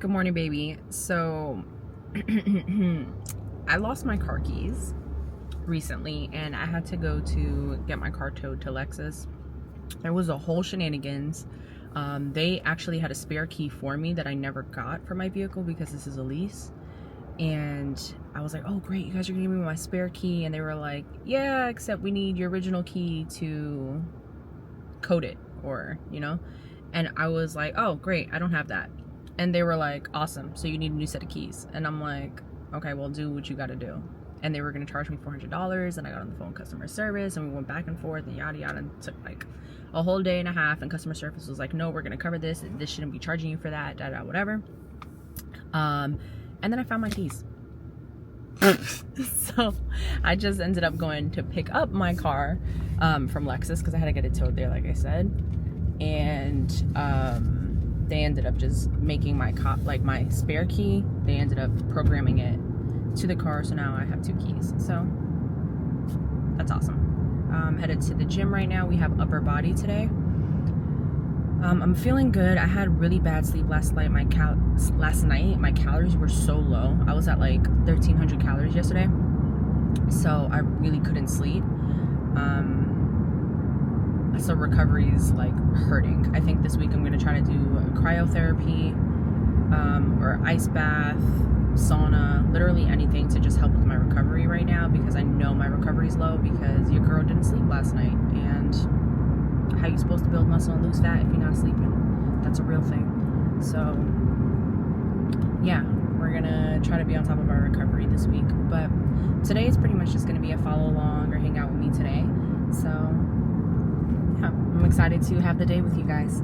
Good morning, baby. So I lost my car keys recently and I had to go to get my car towed to Lexus. There was a whole shenanigans. They actually had a spare key for me that I never got for my vehicle because this is a lease. And I was like, oh great, you guys are gonna give me my spare key. And they were like, yeah, except we need your original key to code it, or and I was like, oh great, I don't have that. And they were like, awesome, so you need a new set of keys. And I'm like, okay, well, do what you gotta do. And they were gonna charge me $400, and I got on the phone with customer service, and we went back and forth and yada yada, and it took like a whole day and a half, and customer service was like, no, we're gonna cover this shouldn't be charging you for that, da whatever. And then I found my keys. So I just ended up going to pick up my car from Lexus because I had to get it towed there, like I said. And they ended up just making my my spare key, they ended up programming it to the car, so now I have 2 keys. So that's awesome. Headed to the gym right now. We have upper body today. I'm feeling good. I had really bad sleep last night. My calories were so low. I was at like 1,300 calories yesterday, so I really couldn't sleep. So recovery's like hurting. I think this week I'm gonna try to do cryotherapy, or ice bath, sauna, literally anything to just help with my recovery right now, because I know my recovery's low because your girl didn't sleep last night. And how you supposed to build muscle and lose fat if you're not sleeping? That's a real thing. So yeah, we're gonna try to be on top of our recovery this week. But today is pretty much just gonna be a follow along or hang out with me today. So yeah, I'm excited to have the day with you guys.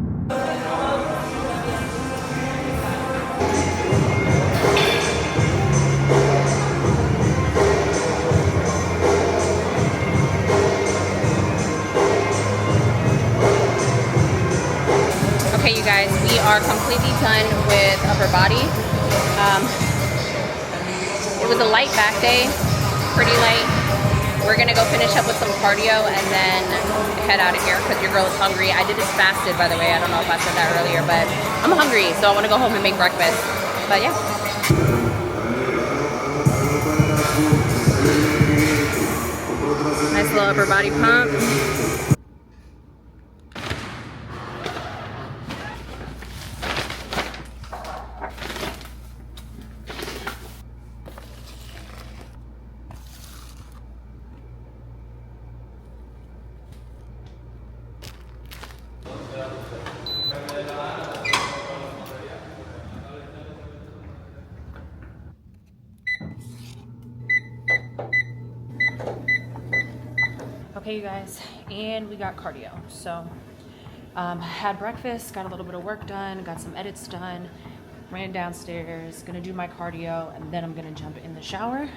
Okay, you guys, we are completely done with upper body. It was a light back day, pretty light. We're gonna go finish up with some cardio and then head out of here because your girl is hungry. I just fasted, by the way. I don't know if I said that earlier, but I'm hungry, so I want to go home and make breakfast. But yeah. Nice little upper body pump. Okay, you guys, and we got cardio. So had breakfast, got a little bit of work done, got some edits done, ran downstairs, gonna do my cardio, and then I'm gonna jump in the shower,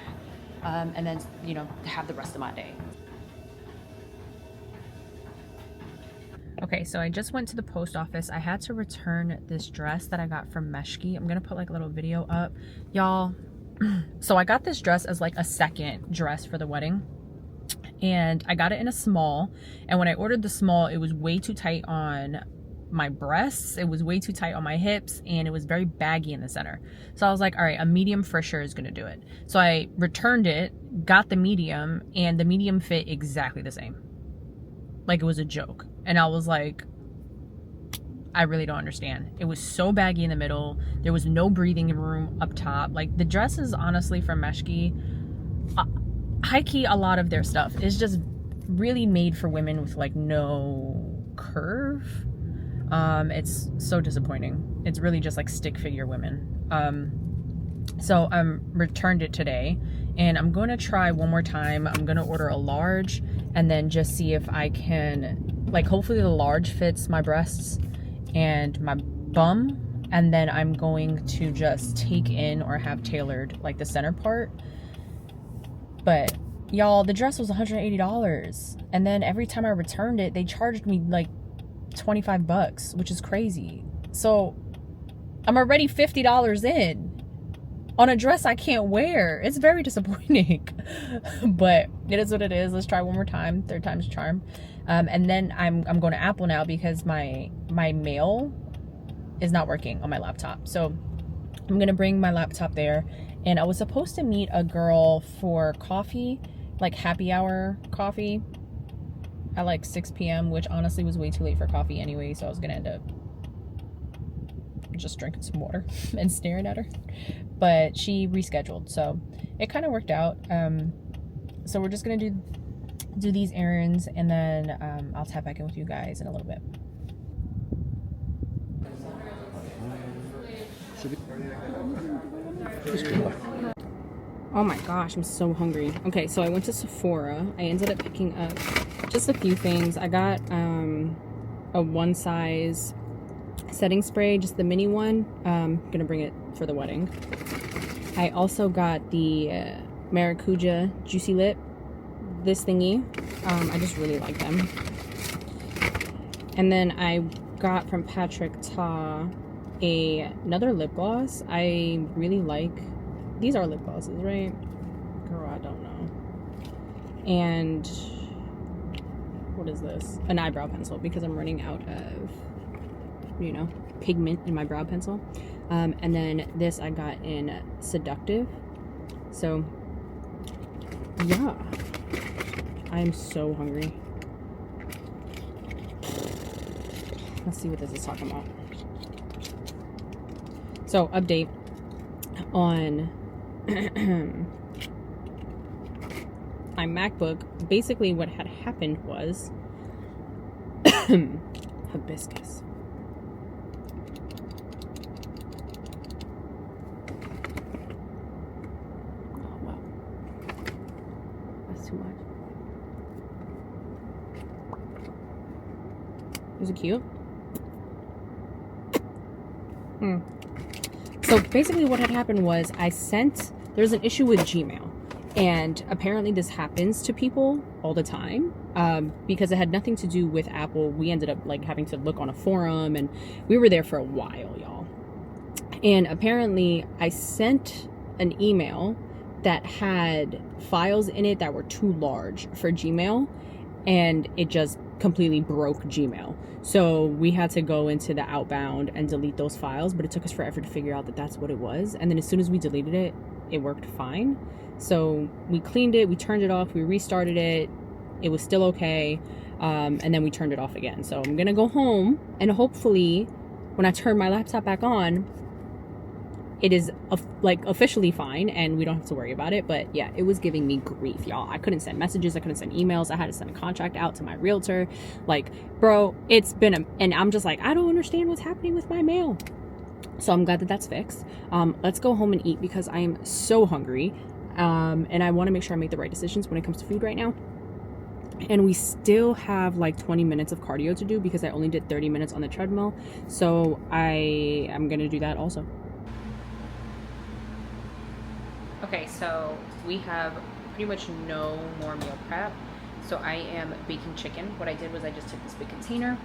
and then have the rest of my day. Okay, so I just went to the post office. I had to return this dress that I got from Meshki. I'm gonna put like a little video up, y'all. So I got this dress as like a second dress for the wedding, and I got it in a small, and when I ordered the small, it was way too tight on my breasts, it was way too tight on my hips, and it was very baggy in the center. So I was like, all right, a medium for sure is gonna do it. So I returned it, got the medium, and the medium fit exactly the same. Like it was a joke. And I was like, I really don't understand. It was so baggy in the middle. There was no breathing room up top. Like the dresses, honestly, from Meshki, high key, a lot of their stuff is just really made for women with like no curve. It's so disappointing. It's really just like stick figure women. So I returned it today, and I'm going to try one more time. I'm going to order a large and then just see if I can, like, hopefully the large fits my breasts and my bum, and then I'm going to just take in or have tailored like the center part. But y'all, the dress was $180, and then every time I returned it, they charged me like $25, which is crazy. So I'm already $50 in on a dress I can't wear. It's very disappointing. But it is what it is. Let's try one more time. Third time's a charm. And then I'm going to Apple now because my mail is not working on my laptop. So I'm gonna bring my laptop there, and I was supposed to meet a girl for coffee, like happy hour coffee at like 6 p.m., which honestly was way too late for coffee anyway, so I was gonna end up just drinking some water and staring at her. But she rescheduled, so it kind of worked out. So we're just gonna do these errands, and then I'll tap back in with you guys in a little bit. Oh my gosh, I'm so hungry. Okay, so I went to Sephora. I ended up picking up just a few things. I got a one size setting spray, just the mini one. Gonna bring it for the wedding. I also got the Maracuja Juicy Lip, this thingy. I just really like them. And then I got from Patrick Ta another lip gloss. I really like, these are lip glosses, right? Girl, I don't know. And what is this? An eyebrow pencil, because I'm running out of, you know, pigment in my brow pencil. And then this I got in Seductive. So yeah, I'm so hungry. Let's see what this is talking about. So, update on my MacBook. Basically what had happened was hibiscus. Oh wow, that's too much. Is it cute? So basically what had happened was there's an issue with Gmail, and apparently this happens to people all the time, because it had nothing to do with Apple. We ended up like having to look on a forum, and we were there for a while, y'all. And apparently I sent an email that had files in it that were too large for Gmail, and it just completely broke Gmail. So we had to go into the Outbound and delete those files, but it took us forever to figure out that that's what it was. And then as soon as we deleted it, it worked fine. So we cleaned it, we turned it off, we restarted it, it was still okay, and then we turned it off again. So I'm gonna go home, and hopefully when I turn my laptop back on, it is like officially fine and we don't have to worry about it. But yeah, it was giving me grief, y'all. I couldn't send messages, I couldn't send emails, I had to send a contract out to my realtor. Like, bro, it's been and I'm just like, I don't understand what's happening with my mail. So I'm glad that that's fixed. Let's go home and eat, because I am so hungry, and I want to make sure I make the right decisions when it comes to food right now. And we still have like 20 minutes of cardio to do, because I only did 30 minutes on the treadmill. So I am gonna do that also. Okay, so we have pretty much no more meal prep. So I am baking chicken. What I did was I just took this big container.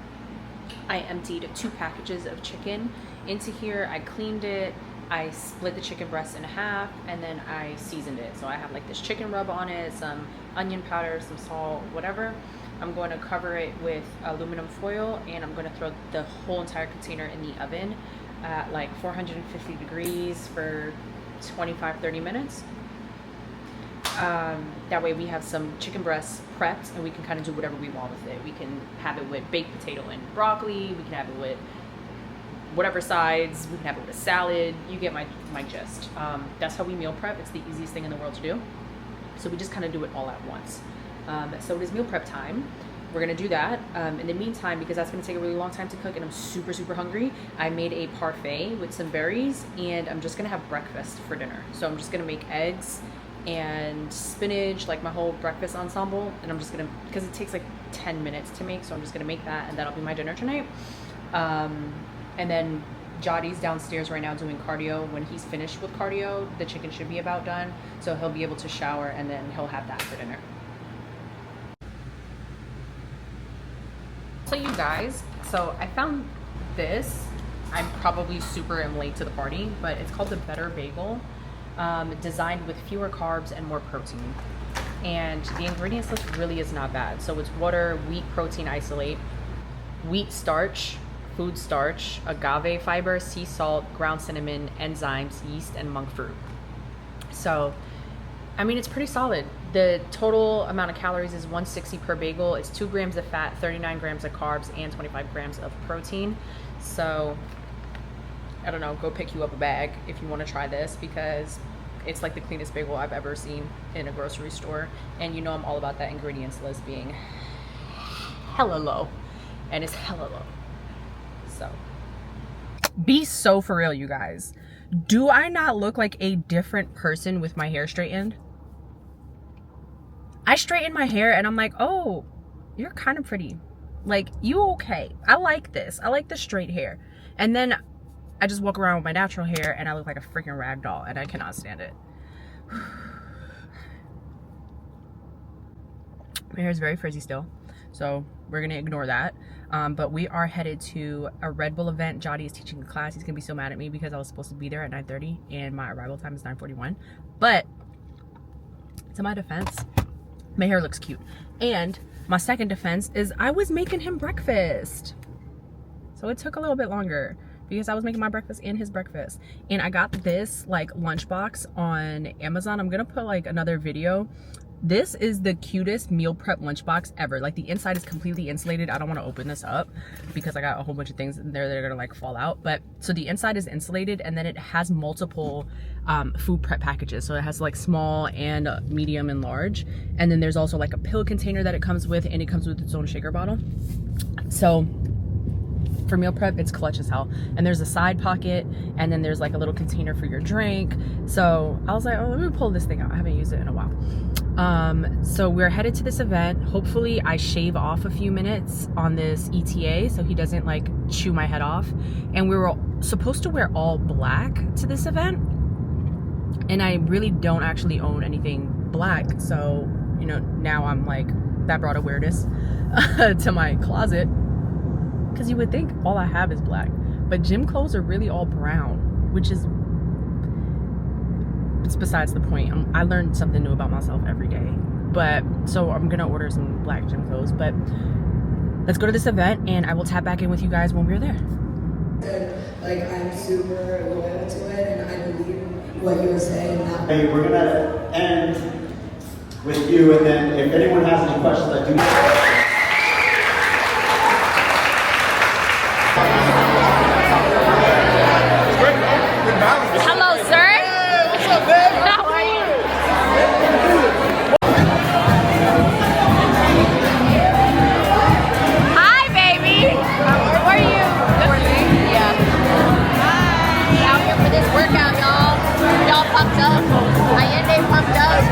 I emptied 2 packages of chicken into here. I cleaned it. I split the chicken breast in half, and then I seasoned it. So I have like this chicken rub on it, some onion powder, some salt, whatever. I'm going to cover it with aluminum foil, and I'm going to throw the whole entire container in the oven at like 450 degrees for 25-30 minutes. That way we have some chicken breasts prepped, and we can kind of do whatever we want with it. We can have it with baked potato and broccoli, we can have it with whatever sides, we can have it with a salad. You get my gist. That's how we meal prep. It's the easiest thing in the world to do, so we just kind of do it all at once. So it is meal prep time. We're gonna do that. In the meantime, because that's gonna take a really long time to cook and I'm super hungry, I made a parfait with some berries, and I'm just gonna have breakfast for dinner. So I'm just gonna make eggs and spinach, like my whole breakfast ensemble, and I'm just gonna, because it takes like 10 minutes to make, so I'm just gonna make that, and that'll be my dinner tonight. And then Jotty's downstairs right now doing cardio. When he's finished with cardio, the chicken should be about done, so he'll be able to shower, and then he'll have that for dinner. So you guys, so I found this. I'm probably super late to the party, but it's called the Better Bagel, designed with fewer carbs and more protein. And the ingredients list really is not bad. So it's water, wheat protein isolate, wheat starch, food starch, agave fiber, sea salt, ground cinnamon, enzymes, yeast, and monk fruit. So, I mean, it's pretty solid. The total amount of calories is 160 per bagel. It's 2 grams of fat, 39 grams of carbs, and 25 grams of protein. So, I don't know, go pick you up a bag if you want to try this, because it's like the cleanest bagel I've ever seen in a grocery store. And you know I'm all about that ingredients list being hella low. And it's hella low. So, be so for real, you guys. Do I not look like a different person with my hair straightened? I straightened my hair and I'm like, oh, you're kind of pretty. Like, you okay. I like this. I like the straight hair. And then I just walk around with my natural hair and I look like a freaking rag doll and I cannot stand it. My hair is very frizzy still, so we're gonna ignore that. But we are headed to a Red Bull event. Jody is teaching a class. He's gonna be so mad at me because I was supposed to be there at 9:30 and my arrival time is 9:41. But to my defense, my hair looks cute. And my second defense is I was making him breakfast. So it took a little bit longer because I was making my breakfast and his breakfast. And I got this like lunchbox on Amazon. I'm gonna put like another video. This is the cutest meal prep lunchbox ever. Like, the inside is completely insulated. I don't want to open this up because I got a whole bunch of things in there that are gonna like fall out. But so the inside is insulated, and then it has multiple food prep packages. So it has like small and medium and large. And then there's also like a pill container that it comes with, and it comes with its own shaker bottle. So for meal prep, it's clutch as hell. And there's a side pocket, and then there's like a little container for your drink. So I was like, oh, let me pull this thing out. I haven't used it in a while. So we're headed to this event. Hopefully I shave off a few minutes on this ETA so he doesn't like chew my head off. And we were supposed to wear all black to this event, and I really don't actually own anything black. So, you know, now I'm like, that brought awareness to my closet, because you would think all I have is black, but gym clothes are really all brown, which is, it's besides the point. I learned something new about myself every day. But so I'm gonna order some black gym clothes. But let's go to this event, and I will tap back in with you guys when we're there. Like, I'm super loyal to it, and I believe what you were saying. Hey, we're gonna end with you, and then if anyone has any questions, I do. Hello, sir. What's up, babe? How are you? Hi, baby. How are you? Yeah. Hi. Out here for this workout, y'all. Y'all pumped up. Allende pumped up.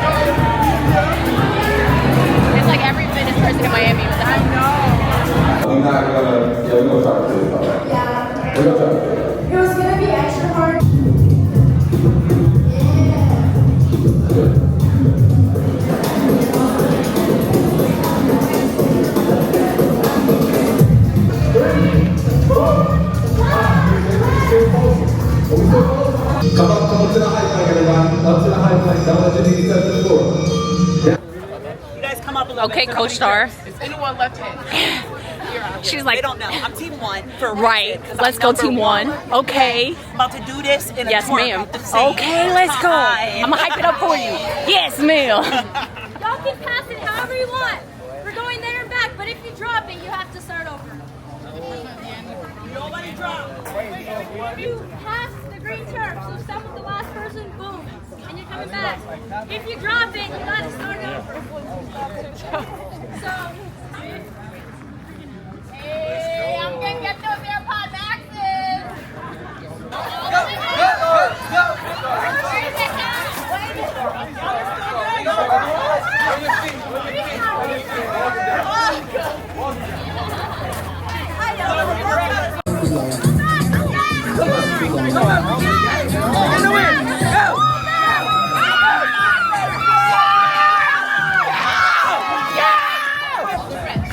It's like every fitness person in Miami was out. I know. I'm not gonna, yeah, we're gonna talk to you about that. Yeah. We're gonna talk to you. It was gonna be extra hard. Come up to the high plank, everyone. Up to the high plank. Don't let your knees touch the floor. You guys come up a little Okay, bit. Coach Star. Is anyone left hand? She's like, They don't know. I'm team one. For right. reason, 'cause Let's I'm go number team one. Okay. I'm about to do this in a Yes, twerk ma'am. off the same Okay, let's go. time. I'm gonna hype it up for you. Yes, ma'am. Y'all can pass it however you want. We're going there and back, but if you drop it, you have to start over. Nobody drop. If you pass the green turf, so stop with the last person, boom, and you're coming back. If you drop it, you gotta start over. So, hey, I'm gonna get those AirPod Maxes.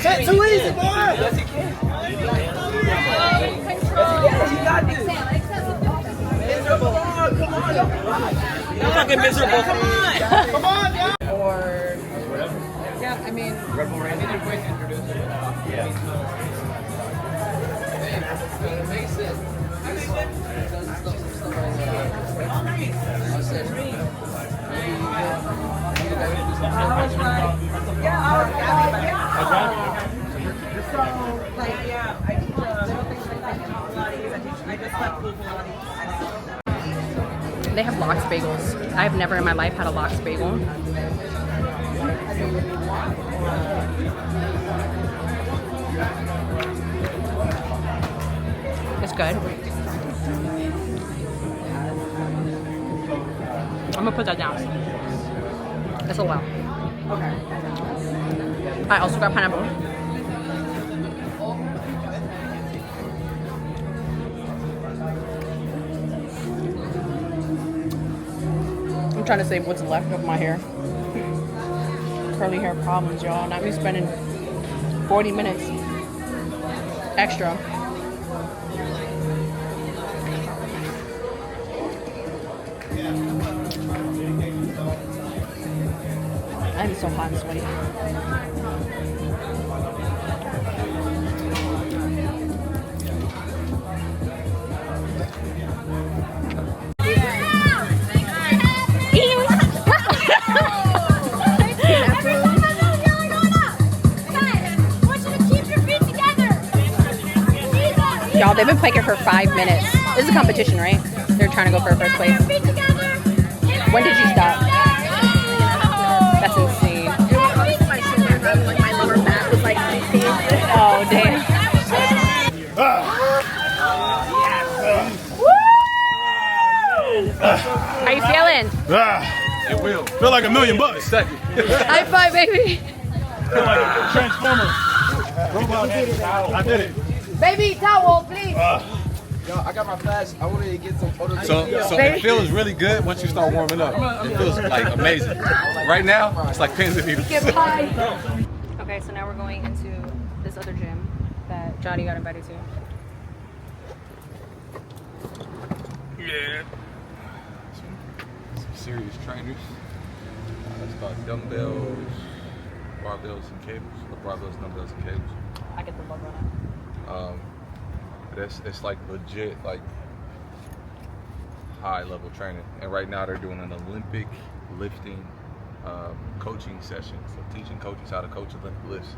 That's too easy, boy. Yes, you can. You got this. Miserable. Come on. You're fucking miserable. Come on. Come on, y'all. Or yeah, I mean, Red Bull Racing. Introduce it. Yeah. They have lox bagels. I've never in my life had a lox bagel. It's good. I'm gonna put that down. It's a lot. I also got pineapple. I'm trying to save what's left of my hair. Curly hair problems, y'all. Not me spending 40 minutes extra. I'm so hot and sweaty. Y'all, they've been planking for 5 minutes. This is a competition, right? They're trying to go for first place. When did you stop? That's insane. My lower back was like, oh, damn. How you feeling? It will. Feel like $1 million. High five, baby. Feel like a transformer. I did it. baby towel, please. Yo, I got my flash. I wanted to get some photos. So it feels really good once you start warming up. It feels like amazing. Right now, it's like pins and needles. Okay, so now we're going into this other gym that Johnny got invited to. Yeah. Some serious trainers. It's called dumbbells, barbells, and cables. Or barbells, dumbbells, and cables. I get the logo now. It's like legit, like high level training. And right now they're doing an Olympic lifting coaching session. So teaching coaches how to coach Olympic lifts,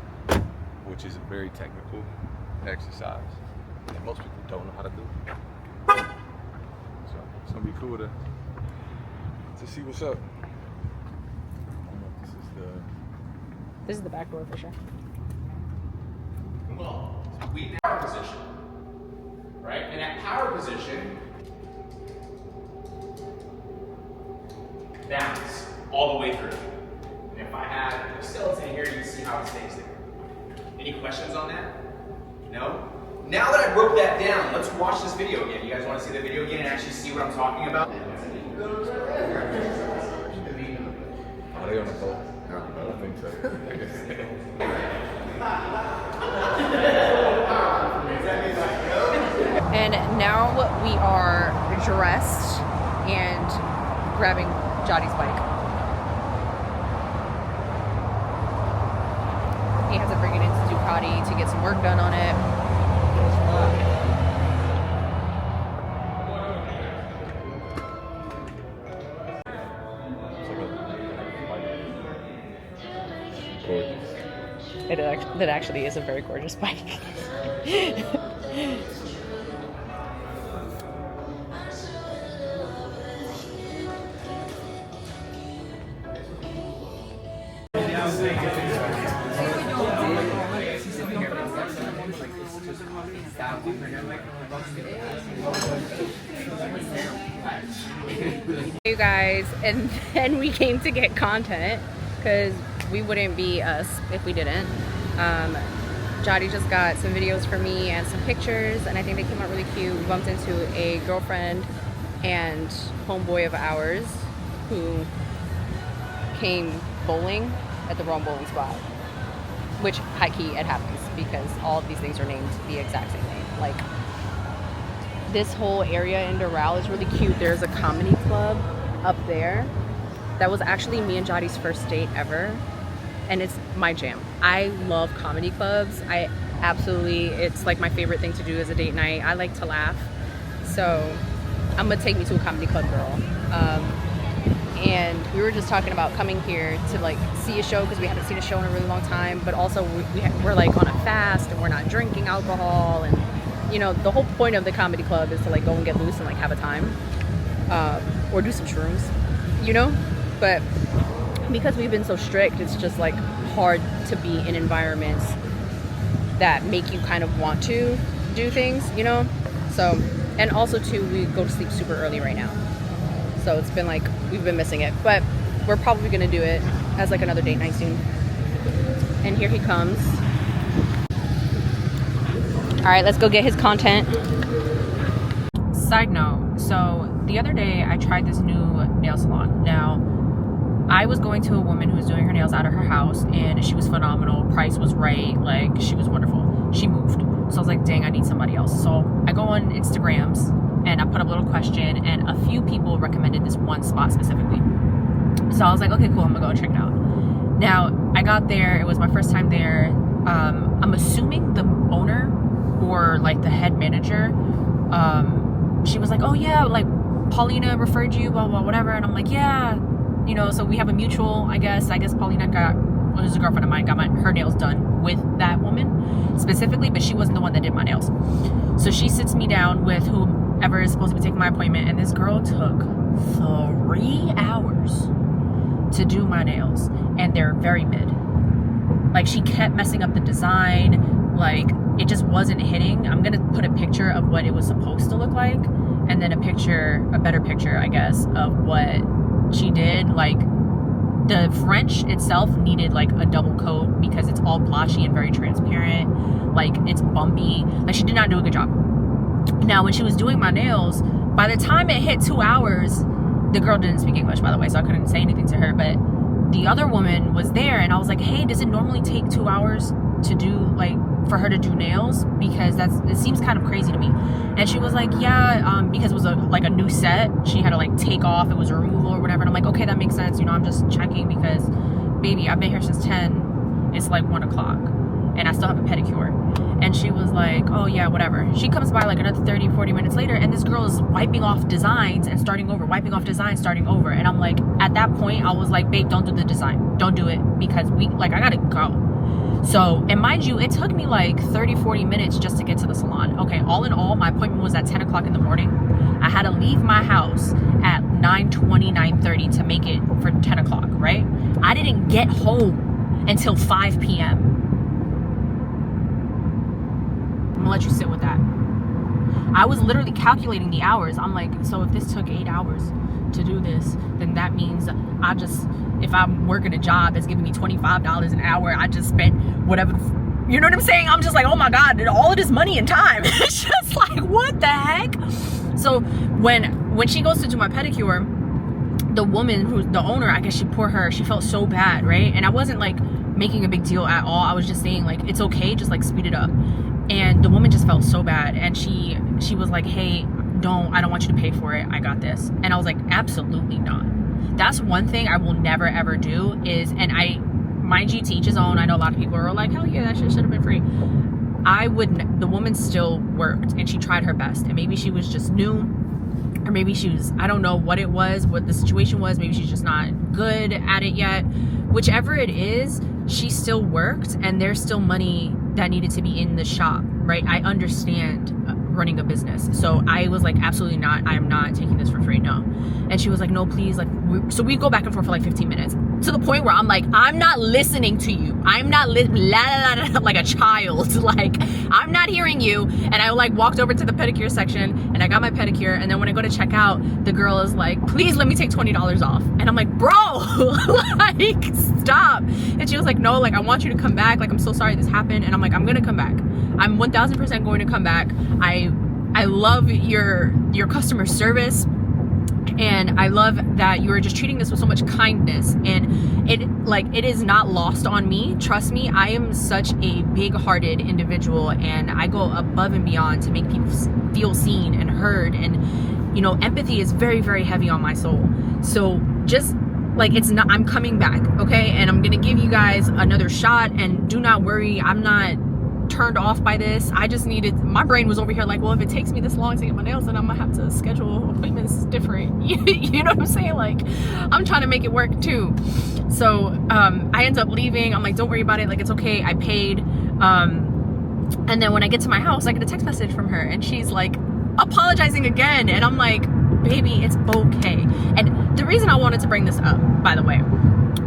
which is a very technical exercise that most people don't know how to do. So it's gonna be cool to see what's up. I don't know if This is the back door for sure. Well, we power position, right? And at power position, bounce all the way through. And if I had a skeleton here, you can see how it stays there. Any questions on that? No? Now that I broke that down, let's watch this video again. You guys want to see the video again and actually see what I'm talking about? Are they on the boat? I don't think so. And now we are dressed and grabbing Johnny's bike. He has to bring it into Ducati to get some work done on it. It actually is a very gorgeous bike. You guys, and then we came to get content because we wouldn't be us if we didn't. Jody just got some videos for me and some pictures, and I think they came out really cute. We bumped into a girlfriend and homeboy of ours who came bowling at the wrong bowling spot, which high key it happens because all of these things are named the exact same name. Like, this whole area in Doral is really cute. There's a comedy club up there that was actually me and Jody's first date ever, and it's my jam. I love comedy clubs. It's like my favorite thing to do as a date night. I like to laugh. So I'm gonna take me to a comedy club, girl. And we were just talking about coming here to like see a show because we haven't seen a show in a really long time, but also we're like on a fast and we're not drinking alcohol, and you know, the whole point of the comedy club is to like go and get loose and like have a time, or do some shrooms, you know. But because we've been so strict, it's just like hard to be in environments that make you kind of want to do things, you know. So, and also too, we go to sleep super early right now. So it's been like, we've been missing it, but we're probably gonna do it as like another date night soon. And here he comes. All right, let's go get his content. Side note, so the other day I tried this new nail salon. Now, I was going to a woman who was doing her nails out of her house, and she was phenomenal. Price was right, like she was wonderful. She moved. So I was like, dang, I need somebody else. So I go on Instagrams and I put up a little question, and a few people recommended this one spot specifically. So I was like, okay, cool, I'm gonna go check it out. Now, I got there, it was my first time there. I'm assuming the owner or like the head manager, she was like, oh yeah, like Paulina referred you, blah, blah, whatever. And I'm like, yeah, you know, so we have a mutual, I guess Paulina was a girlfriend of mine, got her nails done with that woman specifically, but she wasn't the one that did my nails. So she sits me down with whoever is supposed to be taking my appointment, and this girl took 3 hours to do my nails, and they're very mid. Like, she kept messing up the design, like it just wasn't hitting. I'm gonna put a picture of what it was supposed to look like, and then a better picture, I guess, of what she did. Like, the French itself needed like a double coat because it's all blotchy and very transparent. Like, it's bumpy. Like, she did not do a good job. Now, when she was doing my nails, by the time it hit 2 hours, the girl didn't speak English, by the way, so I couldn't say anything to her, but the other woman was there, and I was like, hey, does it normally take 2 hours to do, like, for her to do nails? Because it seems kind of crazy to me. And she was like, yeah, because it was like a new set, she had to like take off, it was a removal or whatever. And I'm like, okay, that makes sense, you know, I'm just checking because, baby, I've been here since 10, it's like 1 o'clock, and I still have a pedicure. And she was like, oh yeah, whatever. She comes by like another 30-40 minutes later, and this girl is wiping off designs and starting over, wiping off designs, starting over. And I'm like, at that point, I was like, babe, don't do the design, don't do it, because I gotta go. So, and mind you, it took me like 30-40 minutes just to get to the salon. Okay, all in all, my appointment was at 10 o'clock in the morning. I had to leave my house at 9:20, 9:30 to make it for 10 o'clock, right? I didn't get home until 5 p.m. I'm gonna let you sit with that. I was literally calculating the hours. I'm like, so if this took 8 hours to do this, then that means if I'm working a job that's giving me $25 an hour, I just spent whatever, you know what I'm saying? I'm just like, oh my God, all of this money and time. It's just like, what the heck? So when she goes to do my pedicure, the woman who's the owner, I guess she felt so bad, right? And I wasn't like making a big deal at all. I was just saying like, it's okay, just like speed it up. And the woman just felt so bad, and she was like, hey, I don't want you to pay for it, I got this. And I was like, absolutely not. That's one thing I will never ever do is, and I, mind you, to each his own. I know a lot of people are like, hell yeah, that shit should have been free. The woman still worked, and she tried her best, and maybe she was just new, or maybe she was, I don't know what it was, what the situation was, maybe she's just not good at it yet. Whichever it is, she still worked, and there's still money that needed to be in the shop, right? I understand running a business. So I was like, absolutely not, I am not taking this for free, no. And she was like, no, please, like, so we go back and forth for like 15 minutes, to the point where I'm like, I'm not listening to you. I'm not like a child. Like, I'm not hearing you. And I like walked over to the pedicure section, and I got my pedicure, and then when I go to check out, the girl is like, please let me take $20 off. And I'm like, bro, like, stop. And she was like, no, like, I want you to come back, like, I'm so sorry this happened. And I'm like, I'm gonna come back. I'm 1000% going to come back. I love your customer service, and I love that you are just treating this with so much kindness, and it is not lost on me. Trust me, I am such a big-hearted individual, and I go above and beyond to make people feel seen and heard, and you know, empathy is very, very heavy on my soul. So just like, it's not, I'm coming back, okay? And I'm gonna give you guys another shot, and do not worry, I'm not turned off by this. I just needed, my brain was over here like, well, if it takes me this long to get my nails done, I'm gonna have to schedule appointments different. You know what I'm saying? Like, I'm trying to make it work too. So I end up leaving. I'm like, don't worry about it, like, it's okay, I paid. And then when I get to my house, I get a text message from her, and she's like apologizing again, and I'm like, baby, it's okay. And the reason I wanted to bring this up, by the way,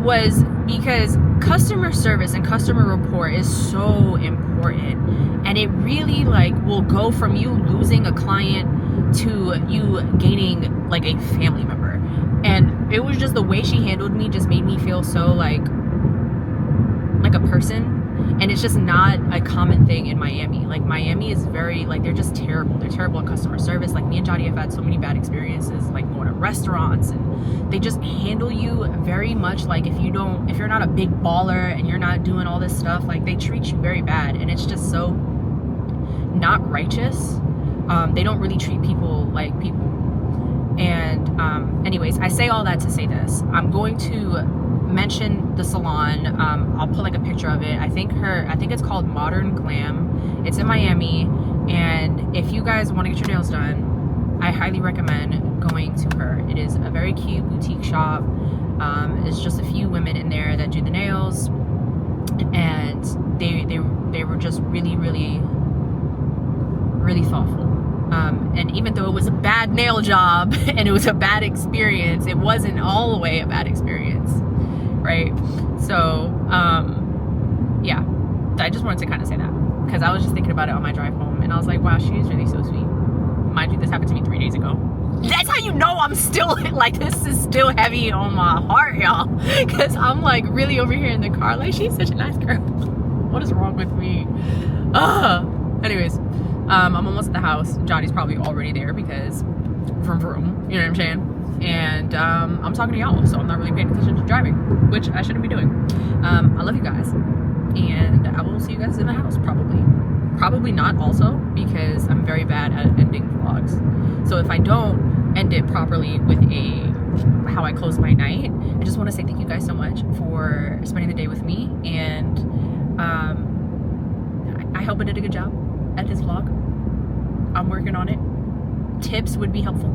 was because customer service and customer rapport is so important, and it really like will go from you losing a client to you gaining like a family member. And it was just the way she handled me just made me feel so like a person. And it's just not a common thing in Miami. Like, Miami is very, like, they're just terrible. They're terrible at customer service. Like, me and Johnny have had so many bad experiences, like, going to restaurants, and they just handle you very much like if you're not a big baller and you're not doing all this stuff, like, they treat you very bad. And it's just so not righteous. They don't really treat people like people. And anyways, I say all that to say this. I'm going to mention the salon. I'll put like a picture of it. I think it's called Modern Glam. It's in Miami, and if you guys want to get your nails done, I highly recommend going to her. It is a very cute boutique shop. It's just a few women in there that do the nails, and they were just really, really, really thoughtful. And even though it was a bad nail job and it was a bad experience, it wasn't all the way a bad experience, right? So yeah, I just wanted to kind of say that, because I was just thinking about it on my drive home, and I was like, wow, she is really so sweet. Mind you, this happened to me 3 days ago. That's how you know I'm still like, this is still heavy on my heart, y'all, because I'm like really over here in the car like, she's such a nice girl. What is wrong with me? Anyways, I'm almost at the house. Johnny's probably already there because vroom, you know what I'm saying? And I'm talking to y'all, so I'm not really paying attention to driving, which I shouldn't be doing. I love you guys, and I will see you guys in the house probably not also, because I'm very bad at ending vlogs. So if I don't end it properly with how I close my night, I just want to say thank you guys so much for spending the day with me, and I hope I did a good job at this vlog. I'm working on it. Tips would be helpful.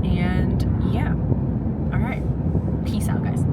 And yeah, all right, peace out, guys.